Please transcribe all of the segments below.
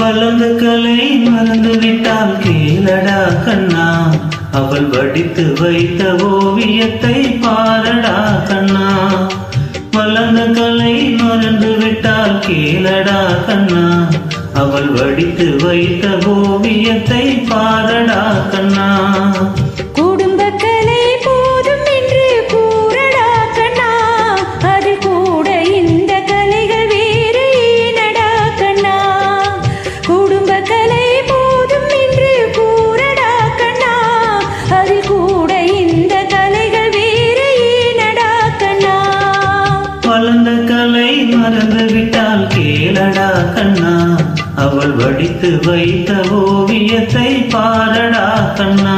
வளர்ந்த கலை மறந்து விட்டால் கேளடா கண்ணா, அவள் வடித்து வைத்த ஓவியத்தை பாரடா கண்ணா. வளர்ந்த கலை மறந்து விட்டால் கேளடா கண்ணா, அவள் வடித்து வைத்த ஓவியத்தை பாரடா கண்ணா. வளர்ந்த கலை மறந்து விட்டால் கேளடா கண்ணா, அவள் வடித்து வைத்த ஓவியத்தை பாரடா கண்ணா.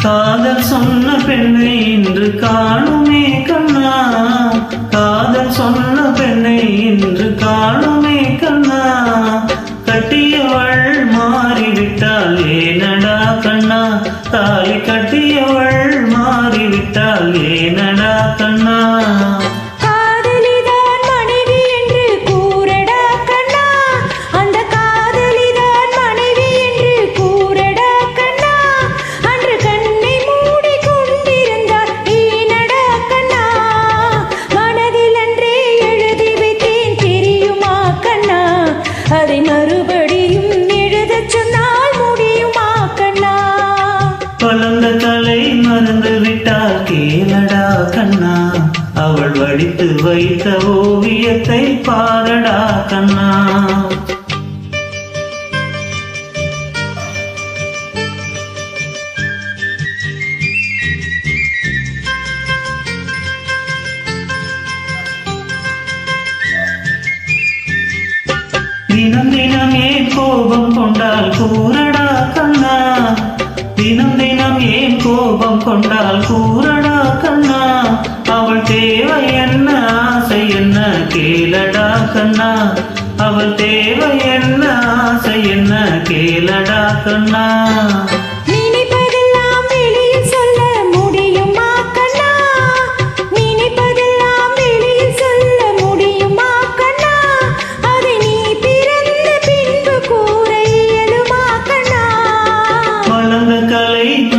காதல் சொன்ன பெண்ணை இன்று காணுமே கண்ணா, காதல் சொன்ன பெண்ணை இன்று காணுமே கண்ணா. கட்டியவள் மாறிவிட்டால் ஏனடா கண்ணா, தாலி கட்டியவள் மாறிவிட்டால் ஏனடா கண்ணா. அதை மறுபடியும் எழுதச் சொன்னால் முடியுமா கண்ணா? வளர்ந்த கலை மறந்து விட்டால் கேளடா கண்ணா, அவள் வடித்து வைத்த ஓவியத்தை பாரடா கண்ணா. தினம் தினம் ஏன் கோபம் கொண்டால் கூறடா கண்ணா, தினம் தினம் ஏன் கோபம் கொண்டால் கூறடா கண்ணா. அவள் தேவை என்ன ஆசை என்ன கேளடா கண்ணா, அவள் தேவை என்ன ஆசை என்ன கேளடா கண்ணா.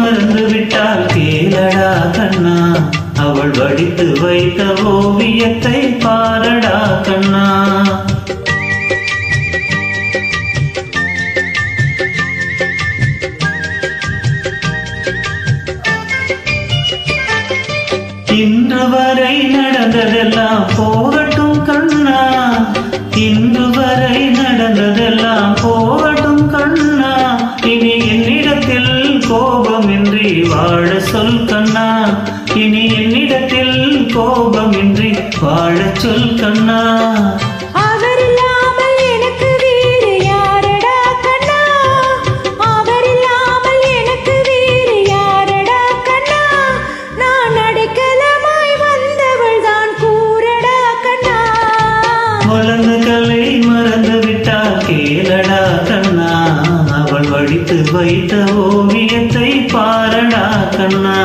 மறந்து விட்டால் கேளடா கண்ணா, அவள் வடித்து வைத்த ஓவியத்தை பாரடா கண்ணா. இன்று வரை நடந்ததெல்லாம் போகட்டும் கண்ணா, இன்று வரை நடந்ததெல்லாம் போகட்டும் கண்ணா. இனி என்னிடத்தில் கோபமின்றி வாழ சொல் கண்ணா, இனி என்னிடத்தில் கோபமின்றி வாழ சொல் கண்ணா. வளர்ந்த கலை மறந்து விட்டால் கேளடா கண்ணா, அவள் வடித்து வைத்த ஓவியத்தை பாரடா கண்ணா.